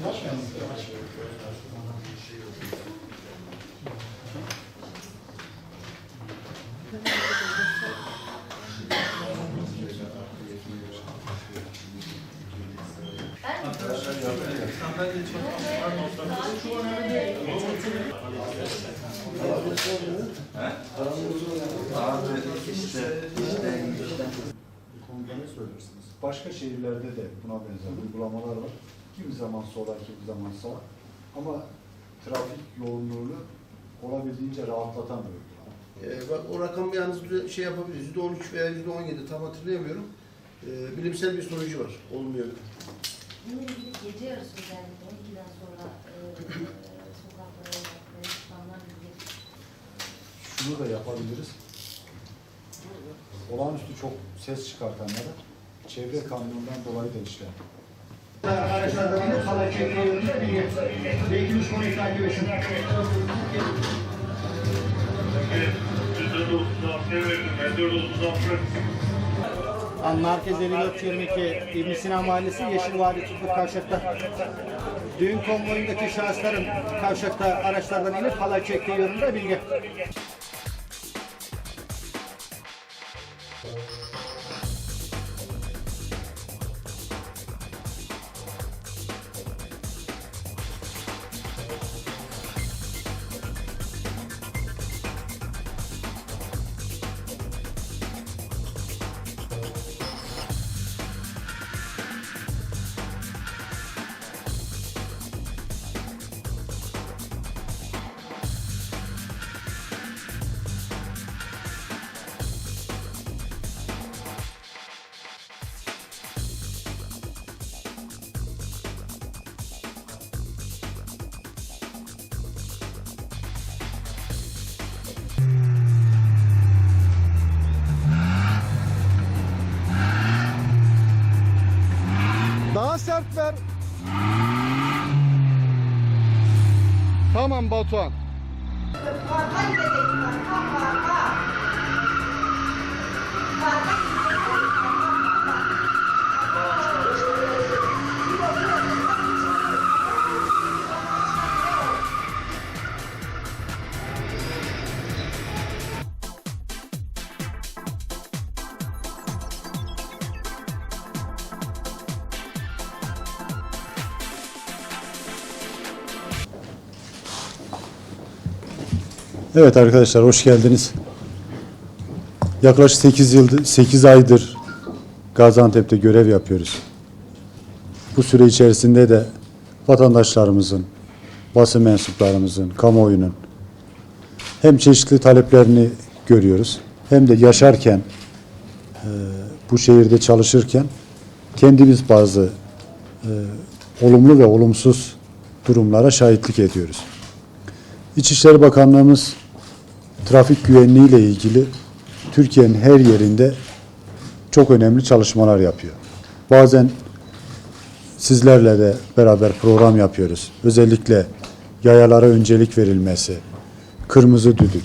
Konuda ne söylersiniz? Başka şehirlerde de buna benzer uygulamalar var. Kimi zaman sola, kimi zaman sağ. Ama trafik yoğunluğunu olabildiğince rahatlatan bir uygulama. Bak o rakamı yalnız şey yapabiliriz. %13 veya %17 tam hatırlayamıyorum. Bilimsel bir sonucu var. Olmuyor. Bununla ilgili gece yarısı özellikle 12'den sonra sokaklara insanlar gidiyor. Şunu da yapabiliriz. Olağanüstü çok ses çıkartanlara çevre kanunundan dolayı da işler. Araçlardan inip sala çekmeyi yolunda bilgi. Belki konuyu takip etsin. Merkez 5422 İbn Sina Mahallesi Yeşil Vadi Çiftlik Kavşak'ta düğün konvoyundaki şahısların kavşakta araçlardan inip halay çektiği yönünde bilgi. Daha sert ver. Tamam Batuhan. Evet arkadaşlar, hoş geldiniz. Yaklaşık 8 aydır Gaziantep'te görev yapıyoruz. Bu süre içerisinde de vatandaşlarımızın, basın mensuplarımızın, kamuoyunun hem çeşitli taleplerini görüyoruz, hem de yaşarken, bu şehirde çalışırken kendimiz bazı olumlu ve olumsuz durumlara şahitlik ediyoruz. İçişleri Bakanlığımız trafik güvenliği ile ilgili Türkiye'nin her yerinde çok önemli çalışmalar yapıyor. Bazen sizlerle de beraber program yapıyoruz. Özellikle yayalara öncelik verilmesi, kırmızı düdük,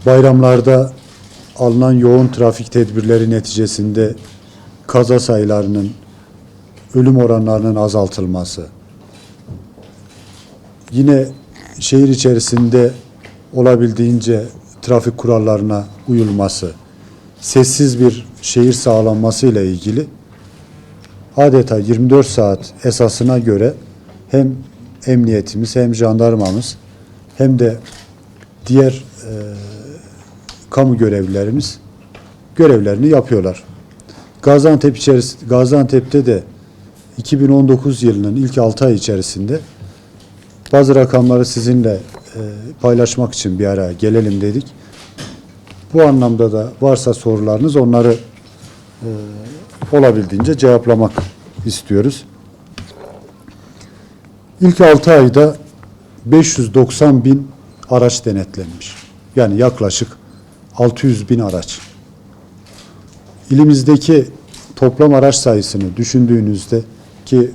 bayramlarda alınan yoğun trafik tedbirleri neticesinde kaza sayılarının, ölüm oranlarının azaltılması, yine şehir içerisinde olabildiğince trafik kurallarına uyulması, sessiz bir şehir sağlanması ile ilgili adeta 24 saat esasına göre hem emniyetimiz, hem jandarmamız, hem de diğer kamu görevlilerimiz görevlerini yapıyorlar. Gaziantep'te de 2019 yılının ilk 6 ay içerisinde bazı rakamları sizinle paylaşmak için bir araya gelelim dedik. Bu anlamda da varsa sorularınız, onları olabildiğince cevaplamak istiyoruz. İlk 6 ayda 590 bin araç denetlenmiş. Yani yaklaşık 600 bin araç. İlimizdeki toplam araç sayısını düşündüğünüzde, ki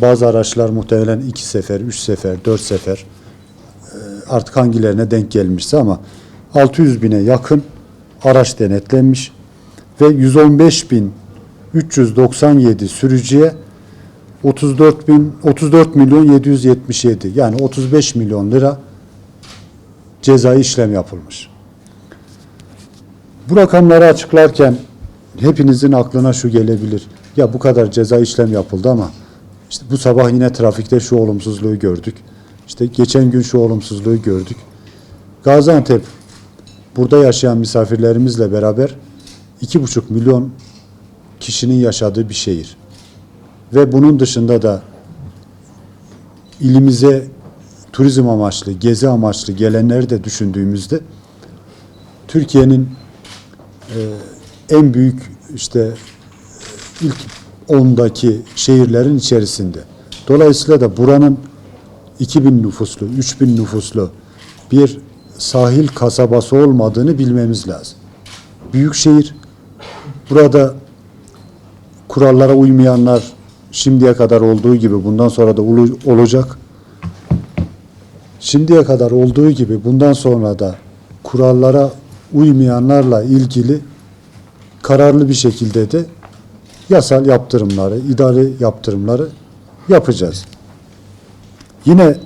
bazı araçlar muhtemelen 2 sefer, 3 sefer, 4 sefer, artık hangilerine denk gelmişse, ama 600 bine yakın araç denetlenmiş ve 115.397 sürücüye 34 milyon 777 yani 35 milyon lira cezai işlem yapılmış. Bu rakamları açıklarken hepinizin aklına şu gelebilir. Ya bu kadar ceza işlem yapıldı ama işte bu sabah yine trafikte şu olumsuzluğu gördük. İşte geçen gün şu olumsuzluğu gördük. Gaziantep burada yaşayan misafirlerimizle beraber 2,5 milyon kişinin yaşadığı bir şehir. Ve bunun dışında da ilimize turizm amaçlı, gezi amaçlı gelenleri de düşündüğümüzde Türkiye'nin en büyük işte ilk 10'daki şehirlerin içerisinde. Dolayısıyla da buranın 2000 nüfuslu, 3000 nüfuslu bir sahil kasabası olmadığını bilmemiz lazım. Büyük şehir, burada kurallara uymayanlar şimdiye kadar olduğu gibi bundan sonra da olacak. Şimdiye kadar olduğu gibi bundan sonra da kurallara uymayanlarla ilgili kararlı bir şekilde de yasal yaptırımları, idari yaptırımları yapacağız. Yine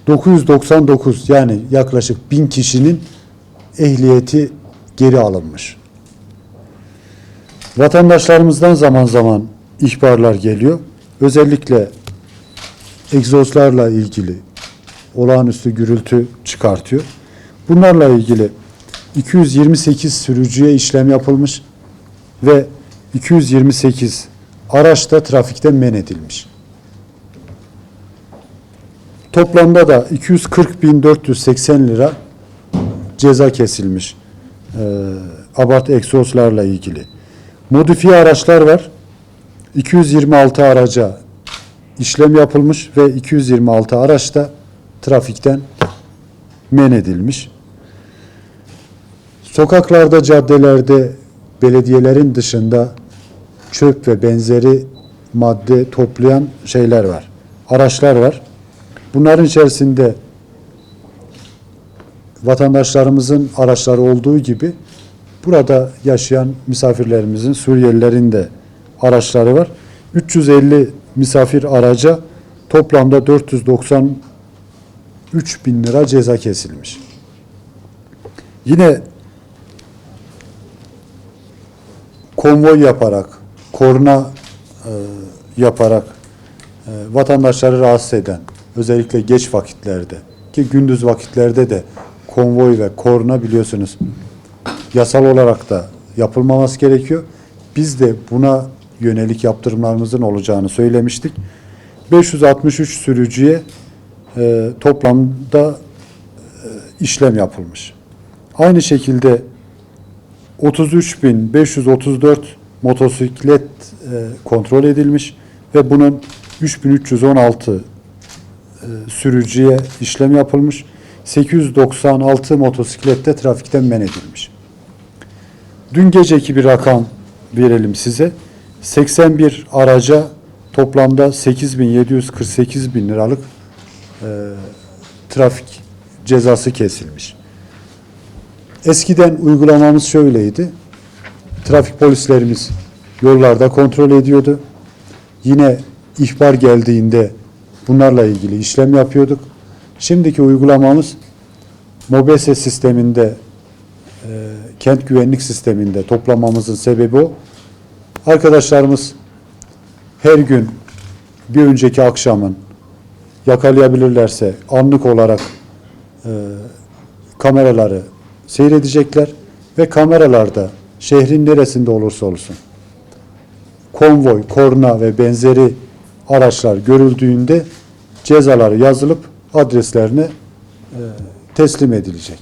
999 yani yaklaşık 1000 kişinin ehliyeti geri alınmış. Vatandaşlarımızdan zaman zaman ihbarlar geliyor. Özellikle egzozlarla ilgili olağanüstü gürültü çıkartıyor. Bunlarla ilgili 228 sürücüye işlem yapılmış ve 228 araç da trafikten men edilmiş. Toplamda da 240.480 lira ceza kesilmiş. Abartı egzozlarla ilgili. Modifiye araçlar var. 226 araca işlem yapılmış ve 226 araç da trafikten men edilmiş. Sokaklarda, caddelerde belediyelerin dışında çöp ve benzeri madde toplayan şeyler var. Araçlar var. Bunların içerisinde vatandaşlarımızın araçları olduğu gibi burada yaşayan misafirlerimizin, Suriyelilerin de araçları var. 350 misafir araca toplamda 493 bin lira ceza kesilmiş. Yine konvoy yaparak, korna yaparak vatandaşları rahatsız eden, özellikle geç vakitlerde ki gündüz vakitlerde de konvoy ve korna biliyorsunuz yasal olarak da yapılmaması gerekiyor. Biz de buna yönelik yaptırımlarımızın olacağını söylemiştik. 563 sürücüye toplamda işlem yapılmış. Aynı şekilde 33.534 motosiklet kontrol edilmiş ve bunun 3.316 sürücüye işlem yapılmış. 896 motosiklette trafikten men edilmiş. Dün geceki bir rakam verelim size. 81 araca toplamda 8.748 bin liralık trafik cezası kesilmiş. Eskiden uygulamamız şöyleydi. Trafik polislerimiz yollarda kontrol ediyordu. Yine ihbar geldiğinde bunlarla ilgili işlem yapıyorduk. Şimdiki uygulamamız MOBESE sisteminde, kent güvenlik sisteminde toplamamızın sebebi o. Arkadaşlarımız her gün bir önceki akşamın yakalayabilirlerse anlık olarak kameraları seyredecekler ve kameralarda şehrin neresinde olursa olsun konvoy, korna ve benzeri araçlar görüldüğünde cezaları yazılıp adreslerine teslim edilecek.